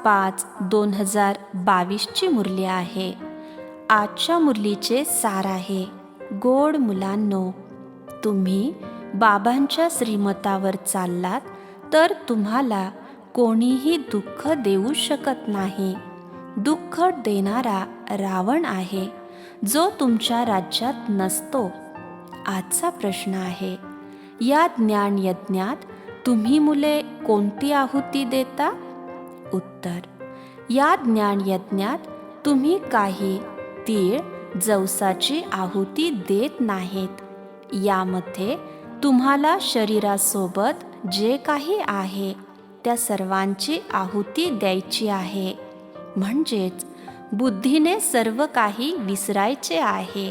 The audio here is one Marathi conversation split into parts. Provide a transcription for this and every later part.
5/5/2022 मुरली आहे. आजच्या मुरलीचे सार आहे, गोड मुलांनो, तुम्ही बाबांच्या श्रीमतावर चाललात तर तुम्हाला कोणीही दुःख देऊ शकत नाही. दुःख देणारा रावण आहे, जो तुमच्या राज्यात नसतो. आजचा प्रश्न आहे, या ज्ञान यज्ञात तुम्ही मुले कोणती आहुती देता? उत्तर: या ज्ञान यज्ञात तुम्ही काही तीळ जवसाची आहुती देत नाहीत. यामध्ये तुम्हाला शरीरासोबत जे काही आहे त्या सर्वांची आहुती द्यायची आहे. म्हणजेच बुद्धीने सर्व काही विसरायचे आहे.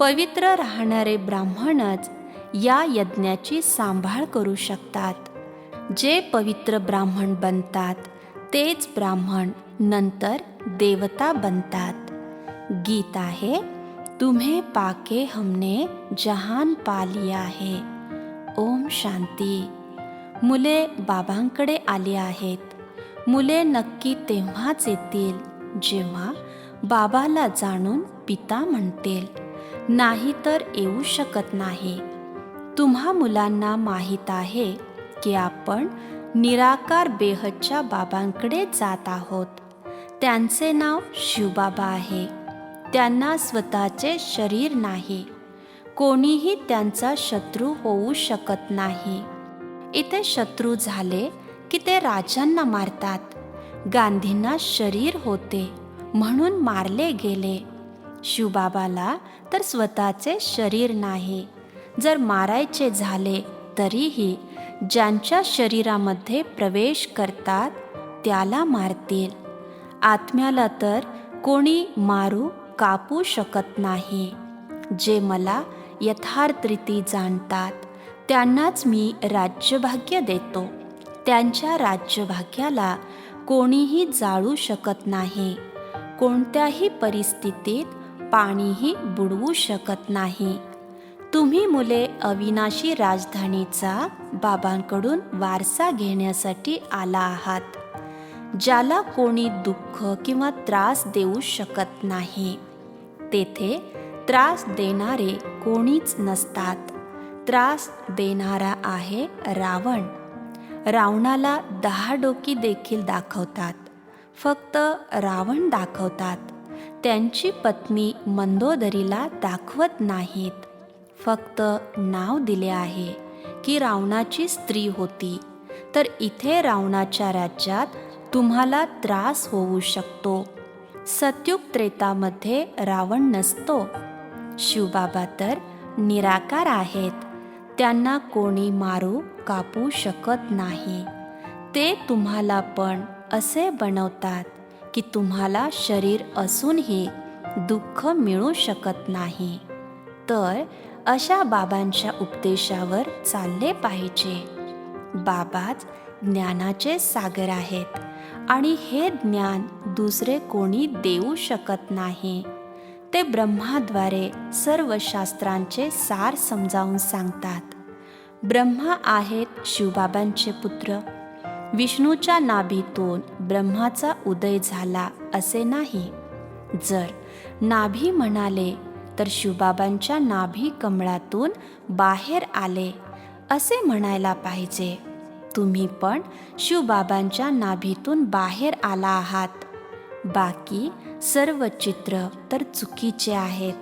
पवित्र राहणारे ब्राह्मणच या यज्ञाची सांभाळ करू शकतात. जे पवित्र ब्राह्मण बनतात तेच ब्राह्मण नंतर देवता बनतात. गीत आहे, तुम्हे पाके हमने जहान पा लिया है. ओम शांती. मुले बाबांकडे आली आहेत. मुले नक्की तेव्हाच येतील जेव्हा बाबाला जाणून पिता म्हणतील, नाहीतर येऊ शकत नाही. तुम्हा मुलांना माहीत आहे की आपण निराकार बेहदच्या बाबांकडे जात आहोत. त्यांचे नाव शिवबाबा आहे. त्यांना स्वतःचे शरीर नाही. कोणीही त्यांचा शत्रू होऊ शकत नाही. इथे शत्रू झाले की ते राजांना मारतात. गांधींना शरीर होते म्हणून मारले गेले. शिवबाबाला तर स्वतःचे शरीर नाही. जर मारायचे झाले तरीही ज्यांच्या शरीरामध्ये प्रवेश करतात त्याला मारतील. आत्म्याला तर कोणी मारू कापू शकत नाही. जे मला यथार्थरीती जाणतात त्यांनाच मी राज्यभाग्य देतो. त्यांच्या राज्यभाग्याला कोणीही जाळू शकत नाही. कोणत्याही परिस्थितीत पाणीही बुडवू शकत नाही. तुम्ही मुले अविनाशी राजधानीचा बाबांकडून वारसा घेण्यासाठी आला आहात. ज्याला कोणी दुःख किंवा त्रास देऊ शकत नाही. तेथे त्रास देणारे कोणीच नसतात. त्रास देणारा आहे रावण. रावणाला 10 डोकी देखील दाखवतात, फक्त रावण दाखवतात. त्यांची पत्नी मंदोदरीला दाखवत नाहीत. फक्त नाव दिले आहे की रावणाची स्त्री होती. तर इथे रावणाच्या राज्यात तुम्हाला त्रास होऊ शकतो. सतयुग त्रेतामध्ये रावण नसतो. शिवबाबा तर निराकार आहेत. त्यांना कोणी मारू कापू शकत नाही. ते तुम्हाला पण असे बनवतात की तुम्हाला शरीर असूनही दुःख मिळू शकत नाही. तर अशा बाबांच्या उपदेशावर चालले पाहिजे. बाबाच ज्ञानाचे सागर आहेत आणि हे ज्ञान दुसरे कोणी देऊ शकत नाही. ते ब्रह्माद्वारे सर्व शास्त्रांचे सार समजावून सांगतात. ब्रह्मा आहेत शिवबाबांचे पुत्र. विष्णूच्या नाभीतून ब्रह्माचा उदय झाला असे नाही. जर नाभी म्हणाले तर शिवबाबांच्या नाभी कमळातून बाहेर आले असे म्हणायला पाहिजे. तुम्ही पण शिवबाबांच्या नाभीतून बाहेर आला आहात. बाकी सर्व चित्र तर चुकीचे आहेत.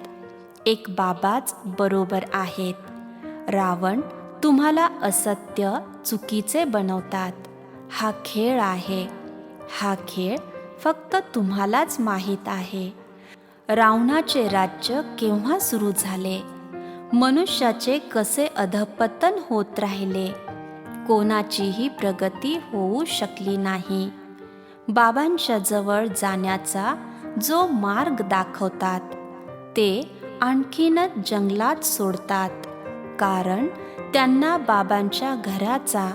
एक बाबाच बरोबर आहेत. रावण तुम्हाला असत्य चुकीचे बनवतात. हा खेळ आहे. हा खेळ फक्त तुम्हालाच माहीत आहे. रावणाचे राज्य केव्हा सुरू झाले? मनुष्याचे कसे अधःपतन होत राहिले? कोणाचीही प्रगती होऊ शकली नाही. बाबांच्या जवळ जाण्याचा जो मार्ग दाखवतात ते आणखीनच जंगलात सोडतात. कारण त्यांना बाबांच्या घराचा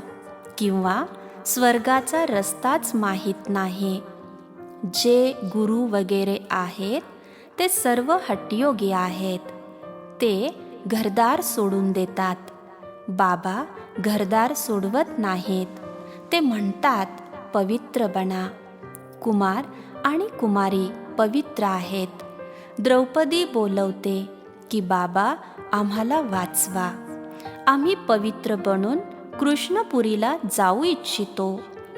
किंवा स्वर्गाचा रस्ताच माहीत नाही. जे गुरु वगैरे आहेत ते सर्व हठयोगी आहेत. ते घरदार सोडून देतात. बाबा घरदार सोडवत नाहीत. ते म्हणतात पवित्र बना. कुमार आणि कुमारी पवित्र आहेत. द्रौपदी बोलवते की बाबा आम्हाला वाचवा. आम्ही पवित्र बनून कृष्णपुरीला जाऊ इच्छितो.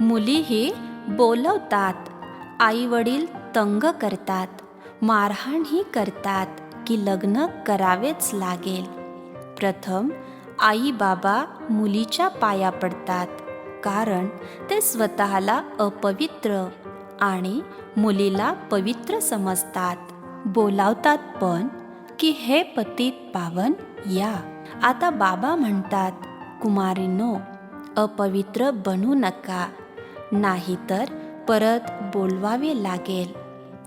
मुलीही बोलवतात. आई वडील तंग करतात, मारहाणही करतात की लग्न करावेच लागेल. प्रथम आई बाबा मुलीच्या पाया पडतात, कारण ते स्वतःला अपवित्र आणि मुलीला पवित्र समजतात. बोलावतात पण की हे पतित पावन या. आता बाबा म्हणतात, कुमारींनो, अपवित्र बनू नका, नाहीतर परत बोलवावे लागेल.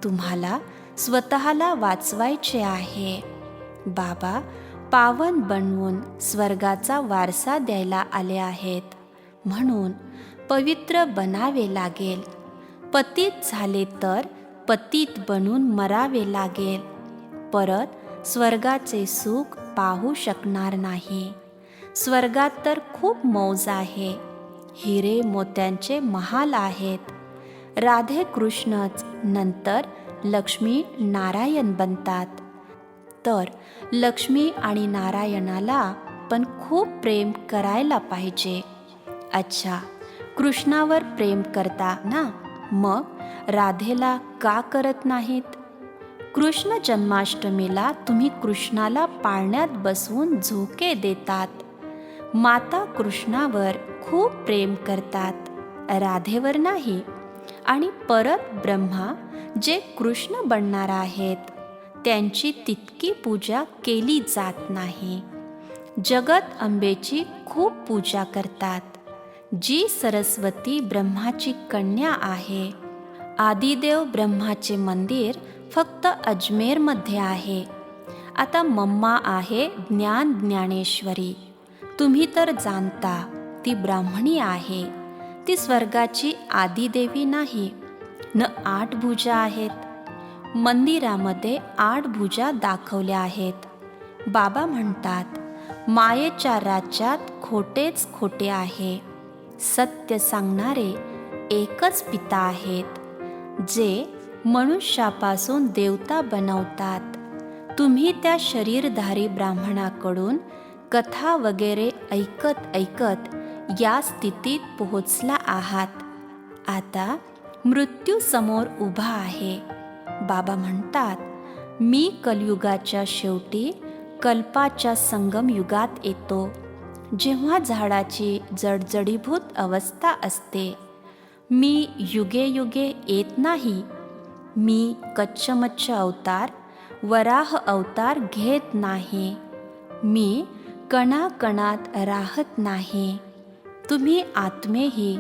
तुम्हाला स्वतःला वाचवायचे आहे. बाबा पावन बनवून स्वर्गाचा वारसा द्यायला आले आहेत, म्हणून पवित्र बनावे लागेल. पतित झाले तर पतित बनून मरावे लागेल. परत स्वर्गाचे सुख पाहू शकणार नाही. स्वर्गात तर खूप मौज आहे. हिरे मोत्यांचे महाल आहेत. राधे कृष्णच नंतर लक्ष्मी नारायण बनतात. तर लक्ष्मी आणि नारायणाला पण खूप प्रेम करायला पाहिजे. अच्छा, कृष्णावर प्रेम करता ना, मग राधेला का करत नाहीत? कृष्ण जन्माष्टमीला तुम्ही कृष्णाला पाळण्यात बसवून झोके देतात. माता कृष्णावर खूप प्रेम करतात, राधेवर नाही. आणि परत ब्रह्मा जे कृष्ण बनणार आहेत, त्यांची तितकी पूजा केली जात नाही. जगत अंबेची खूप पूजा करतात, जी सरस्वती ब्रह्माची कन्या आहे. आदिदेव ब्रह्माचे मंदिर फक्त अजमेरमध्ये आहे. आता मम्मा आहे ज्ञान ज्ञानेश्वरी. तुम्ही तर जाणता, ती ब्राह्मणी आहे. ती स्वर्गाची आदिदेवी नाही. न 8 भुजा आहेत. मंदिरामध्ये 8 भुजा दाखवल्या आहेत. बाबा म्हणतात, मायेच्या राज्यात खोटेच खोटे आहे. सत्य सांगणारे एकच पिता आहेत, जे मनुष्यापासून देवता बनवतात. तुम्ही त्या शरीरधारी ब्राह्मणाकडून कथा वगैरे ऐकत ऐकत या स्थितीत पोहोचला आहात. आता मृत्यू समोर उभा आहे. बाबा म्हणतात, मी कलयुगाच्या शेवटी कल्पाच्या संगम युगात येतो, जेव्हा झाडाची जडजडीभूत अवस्था असते. मी युगे युगे येत नाही. मी कच्चमच्छ अवतार, वराह अवतार घेत नाही. मी कणाकणात राहत नाही. तुम्ही आत्मेही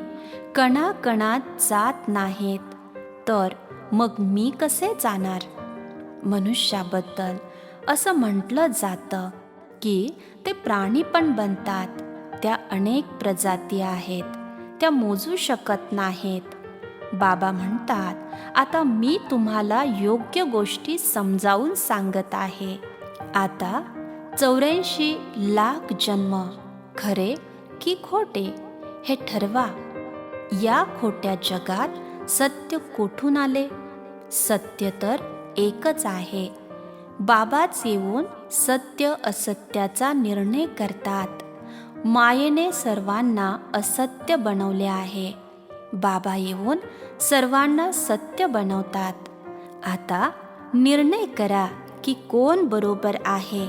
कणाकणात जात नाहीत, तर मग मी कसे जाणार? मनुष्याबद्दल असं म्हटलं जातं की ते प्राणी पण बनतात. त्या अनेक प्रजाती आहेत, त्या मोजू शकत नाहीत. बाबा म्हणतात, आता मी तुम्हाला योग्य गोष्टी समजावून सांगत आहे. आता 84 लाख जन्म खरे की खोटे हे ठरवा. या खोट्या जगात सत्य कोठून आले? सत्य तर एकच आहे. बाबाच येऊन सत्य असत्याचा निर्णय करतात. मायेने सर्वांना असत्य बनवले आहे. बाबा येऊन सर्वांना सत्य बनवतात. आता निर्णय करा की कोण बरोबर आहे.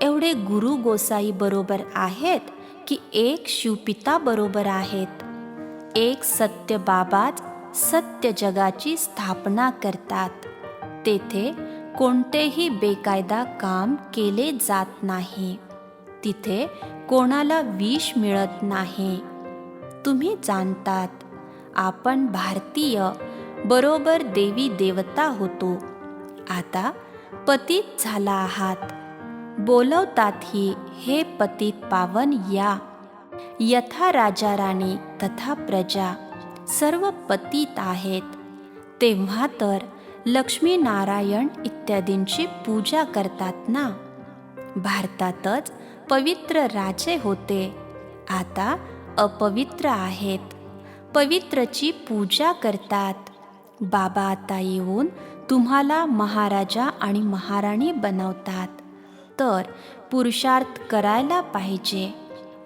एवढे गुरु गोसाई बरोबर आहेत की एक शिवपिता बरोबर आहेत? एक सत्य बाबाच सत्य जगाची स्थापना करतात. तेथे कोणतेही बेकायदा काम केले जात नाही. तिथे कोणाला विष मिळत नाही. तुम्ही जाणतात, आपण भारतीय बरोबर देवी देवता होतो. आता पतित झाला आहात. बोलवतातही, हे पतित पावन या. यथा राजा राणी तथा प्रजा सर्व पतित आहेत. तेव्हा तर लक्ष्मी नारायण इत्यादींची पूजा करतात ना. भारतातच पवित्र राजे होते, आता अपवित्र आहेत. पवित्रची पूजा करतात. बाबा आता येऊन तुम्हाला महाराजा आणि महाराणी बनवतात, तर पुरुषार्थ करायला पाहिजे.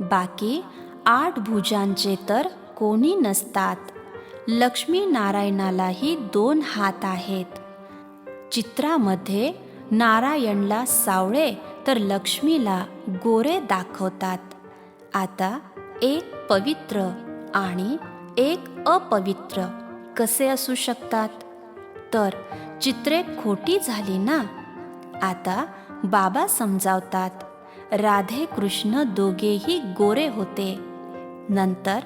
बाकी 8 भुजांचे तर कोणी नसतात. लक्ष्मी नारायणालाही 2 हात आहेत. चित्रामध्ये नारायणला सावळे तर लक्ष्मीला गोरे दाखवतात. आता एक पवित्र आणि एक अपवित्र कसे असू शकतात? तर चित्रे खोटी झाली ना. आता बाबा समजावतात, राधे कृष्ण दोघेही गोरे होते. नंतर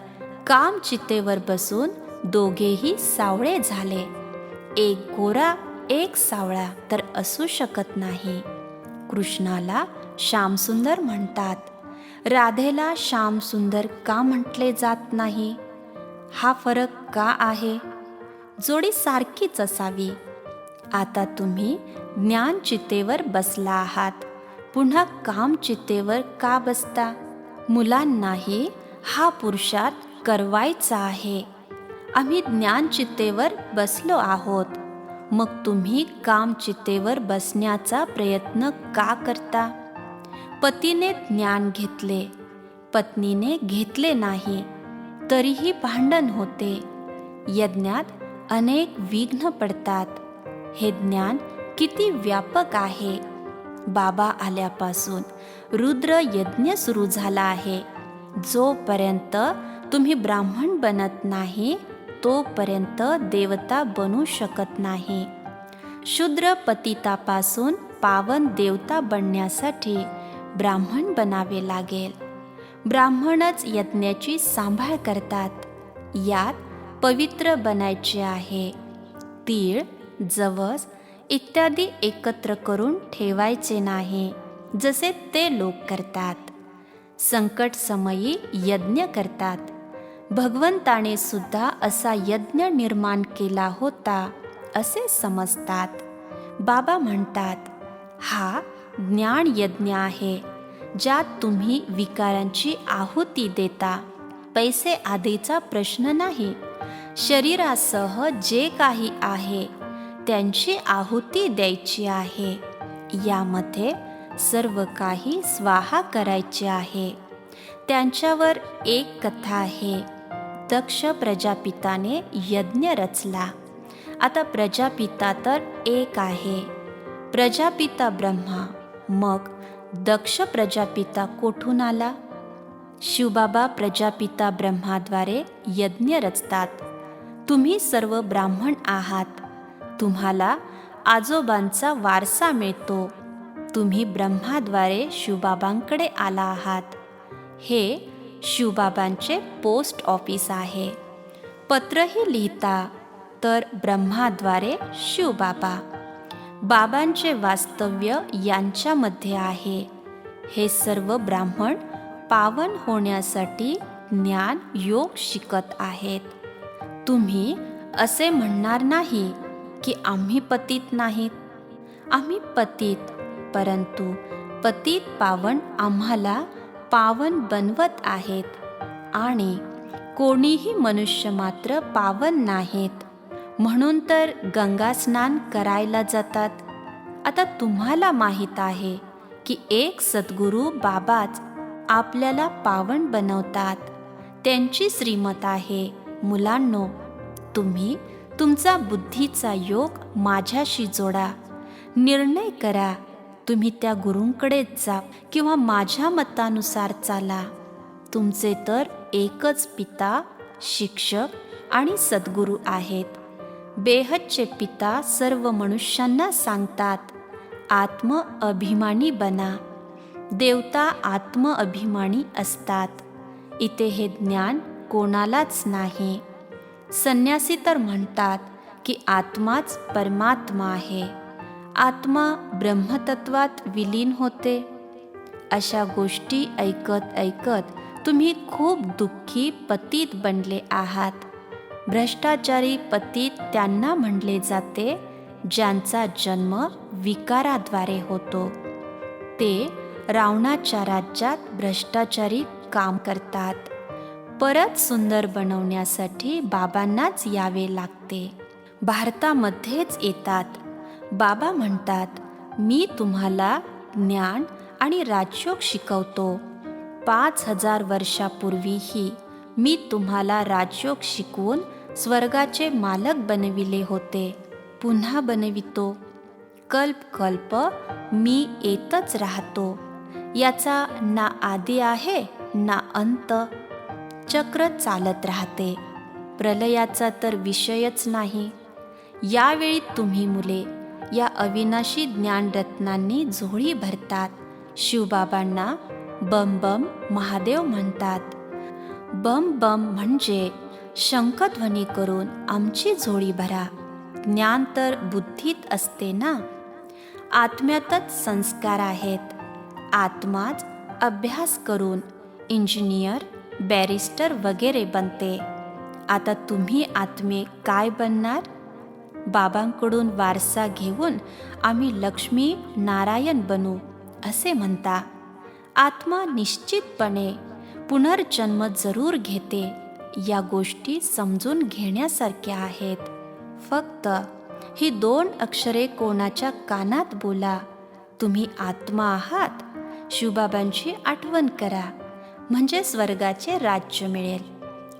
काम चितेवर बसून दोघेही सावळे झाले. एक गोरा एक सावळा तर असू शकत नाही. कृष्णाला श्यामसुंदर म्हणतात, राधेला श्यामसुंदर का म्हटले जात नाही? हा फरक का आहे? जोडी सारखीच असावी. आता तुम्ही ज्ञान चितेवर बसला आहात, पुन्हा काम चितेवर का बसता? मुलांनाही हा पुरुषार्थ करवायचा आहे. आम्ही ज्ञान चितेवर बसलो आहोत, मग तुम्ही काम चितेवर बसण्याचा प्रयत्न का करता? पतीने ज्ञान घेतले, पत्नीने घेतले नाही, तरीही भांडण होते. यज्ञात अनेक विघ्न पडतात. हे ज्ञान किती व्यापक आहे. बाबा आल्यापासून रुद्र यज्ञ सुरू झाला आहे. जोपर्यंत तुम्ही ब्राह्मण बनत नाही, तोपर्यंत देवता बनू शकत नाही. शूद्र पतितापासून पावन देवता बनण्यासाठी ब्राह्मण बनावे लागेल. ब्राह्मणच यज्ञाची सांभाळ करतात. यात पवित्र बनायचे आहे. तीळ, जवस इत्यादी एकत्र करून ठेवायचे नाही, जसे ते लोक करतात. संकट समयी यज्ञ करतात. भगवंताने सुद्धा असा यज्ञ निर्माण केला होता असे समजतात. बाबा म्हणतात, हा ज्ञान यज्ञ आहे, ज्यात तुम्ही विकारांची आहुती देता. पैसे आधीचा प्रश्न नाही. शरीरासह जे काही आहे त्यांची आहुती द्यायची आहे. यामध्ये सर्व काही स्वाहा करायचे आहे. त्यांच्यावर एक कथा आहे. दक्ष प्रजापिताने यज्ञ रचला. आता प्रजापिता तर एक आहे, प्रजापिता ब्रह्मा. मग दक्ष प्रजापिता कोठून आला? शिवबाबा प्रजापिता ब्रह्माद्वारे यज्ञ रचतात. तुम्ही सर्व ब्राह्मण आहात. तुम्हाला आजोबांचा वारसा मिळतो. तुम्ही ब्रह्माद्वारे शिवबाबांकडे आला आहात. हे शिवबाबांचे पोस्ट ऑफिस आहे. पत्रही लिहिता तर ब्रह्माद्वारे शिवबाबा. बाबांचे वास्तव्य यांच्यामध्ये आहे. हे सर्व ब्राह्मण पावन होण्यासाठी ज्ञान योग शिकत आहेत. तुम्ही असे म्हणणार नाही की आम्ही पतित नाहीत. आम्ही पतित, परंतु पतित पावन आम्हाला पावन बनवत आहेत. आणि कोणीही मनुष्य मात्र पावन नाहीत, म्हणून तर गंगा स्नान करायला जातात. आता तुम्हाला माहीत आहे की एक सद्गुरू बाबाच आपल्याला पावन बनवतात. त्यांची श्रीमत आहे. मुलांनो, तुम्ही तुमचा बुद्धीचा योग माझ्याशी जोडा. निर्णय करा, तुम्ही त्या गुरूंकडेच जा किंवा माझ्या मतानुसार चाला. तुमचे तर एकच पिता, शिक्षक आणि सद्गुरू आहेत. बेहदचे पिता सर्व मनुष्यांना सांगतात, आत्मअभिमानी बना. देवता आत्मअभिमानी असतात. इथे हे ज्ञान कोणालाच नाही. संन्यासी तर म्हणतात की आत्माच परमात्मा आहे. आत्मा ब्रह्मतत्वात विलीन होते. अशा गोष्टी ऐकत ऐकत तुम्ही खूप दुःखी पतित बनले आहात. भ्रष्टाचारी पतित त्यांना म्हणले जाते ज्यांचा जन्म विकाराद्वारे होतो. ते रावणाच्या राज्यात भ्रष्टाचारी काम करतात. परत सुंदर बनवण्यासाठी बाबांनाच यावे लागते. भारतामध्येच येतात. बाबा म्हणतात, मी तुम्हाला ज्ञान आणि राजयोग शिकवतो. 5000 वर्षापूर्वीही मी तुम्हाला राजयोग शिकवून स्वर्गाचे मालक बनविले होते, पुन्हा बनवितो. कल्प कल्प मी येतच राहतो. याचा ना आदी आहे ना अंत. चक्र चालत राहते. प्रलयाचा तर विषयच नाही. यावेळी तुम्ही मुले या अविनाशी ज्ञानरत्नांनी झोळी भरतात. शिवबाबांना बम बम महादेव म्हणतात. बम बम म्हणजे शंखध्वनी करून आमची झोळी भरा. ज्ञान तर बुद्धीत असते ना. आत्म्यातच संस्कार आहेत. आत्माच अभ्यास करून इंजिनियर, बॅरिस्टर वगैरे बनते. आता तुम्ही आत्मे काय बनणार? बाबांकडून वारसा घेऊन आम्ही लक्ष्मी नारायण बनू असे म्हणता. आत्मा निश्चितपणे पुनर्जन्म जरूर घेते. या गोष्टी समजून घेण्यासारख्या आहेत. फक्त ही 2 अक्षरे कोणाच्या कानात बोला. तुम्ही आत्मा आहात. शिवबाबांची आठवण करा, म्हणजे स्वर्गाचे राज्य मिळेल.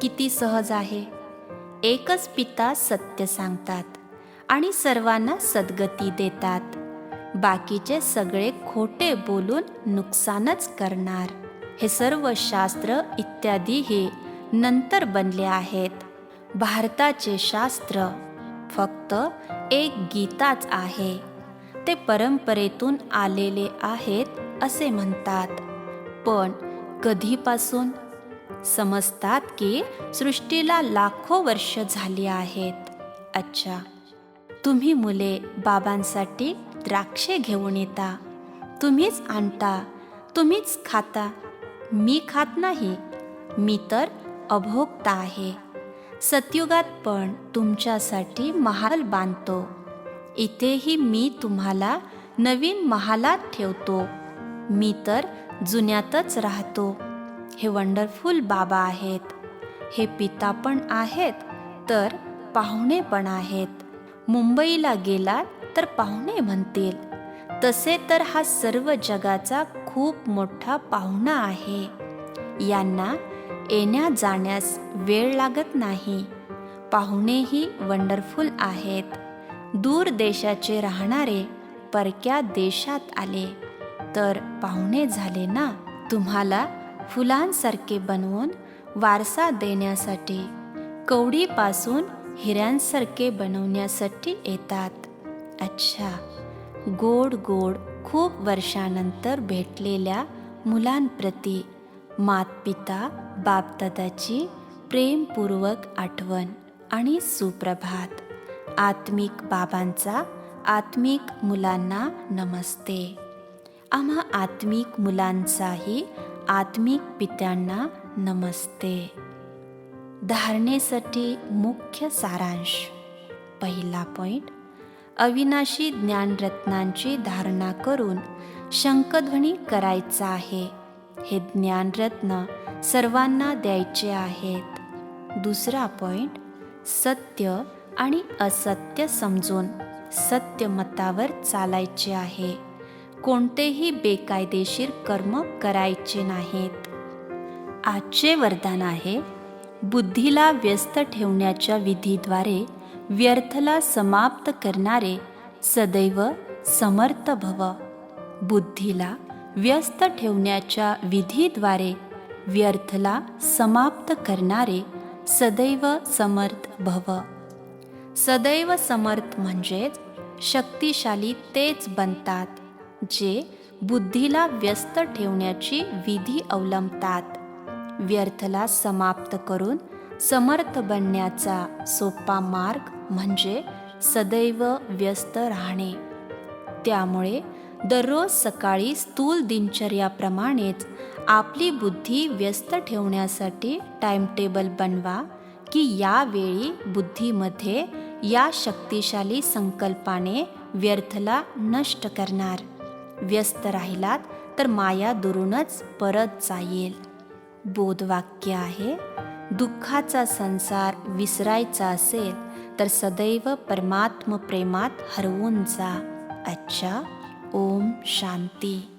किती सहज आहे. एकच पिता सत्य सांगतात आणि सर्वांना सद्गती देतात. बाकीचे सगळे खोटे बोलून नुकसानच करणार. हे सर्व शास्त्र इत्यादी हे नंतर बनले आहेत. भारताचे शास्त्र फक्त एक गीताच आहे. ते परंपरेतून आलेले आहेत असे म्हणतात. पण कधीपासून? समजतात की सृष्टीला लाखो वर्ष झाली आहेत. अच्छा, तुम्ही मुले बाबांसाठी द्राक्षे घेऊन येता. तुम्हीच आणता, तुम्हीच खाता. मी खात नाही. मी तर अभोक्ता आहे. सतयुगात पण तुमच्यासाठी महाल बांधतो. इथेही मी तुम्हाला नवीन महालात ठेवतो. मी तर जुन्यातच राहतो. हे वंडरफुल बाबा आहेत. हे पिता पण आहेत तर पाहुणे पण आहेत. मुंबईला गेलात तर पाहुणे म्हणतील. तसे तर हा सर्व जगाचा खूप मोठा पाहुणा आहे. यांना येण्या जाण्यास वेळ लागत नाही. पाहुणेही वंडरफुल आहेत. दूर देशाचे राहणारे परक्या देशात आले तर पाहुणे झाले ना. तुम्हाला फुलांसारखे बनवून वारसा देण्यासाठी, कवडीपासून हिऱ्यांसारखे बनवण्यासाठी येतात. अच्छा, गोड गोड खूप वर्षानंतर भेटलेल्या मुलांप्रती मातपिता बापदादाची प्रेमपूर्वक आठवण आणि सुप्रभात. आत्मिक बाबांचा आत्मिक मुलांना नमस्ते. आम्हा आत्मिक मुलांचाही आत्मिक पित्यांना नमस्ते. धारणेसाठी मुख्य सारांश. पहिला पॉइंट, अविनाशी ज्ञानरत्नांची धारणा करून शंखध्वनी करायचा आहे. हे ज्ञानरत्न सर्वांना द्यायचे आहेत. दुसरा पॉइंट, सत्य आणि असत्य समजून सत्यमतावर चालायचे आहे. कोणतेही बेकायदेशीर कर्म करायचे नाहीत. आजचे वरदान आहे, बुद्धीला व्यस्त ठेवण्याच्या विधीद्वारे व्यर्थला समाप्त करणारे सदैव समर्थ भव. बुद्धीला व्यस्त ठेवण्याच्या विधीद्वारे व्यर्थला समाप्त करणारे सदैव समर्थ भव. सदैव समर्थ म्हणजेच शक्तिशाली तेच बनतात जे बुद्धीला व्यस्त ठेवण्याची विधी अवलंबतात. व्यर्थला समाप्त करून समर्थ बनण्याचा सोपा मार्ग म्हणजे सदैव व्यस्त राहणे. त्यामुळे दररोज सकाळी स्थूल दिनचर्याप्रमाणेच आपली बुद्धी व्यस्त ठेवण्यासाठी टाइमटेबल बनवा की यावेळी बुद्धीमध्ये या शक्तिशाली संकल्पाने व्यर्थला नष्ट करणार. व्यस्त राहिलात तर माया दुरूनच परत जाईल. बोधवाक्य आहे, दुःखाचा संसार विसरायचा असेल तर सदैव परमात्म प्रेमात हरवून जा. अच्छा. ओम शांती.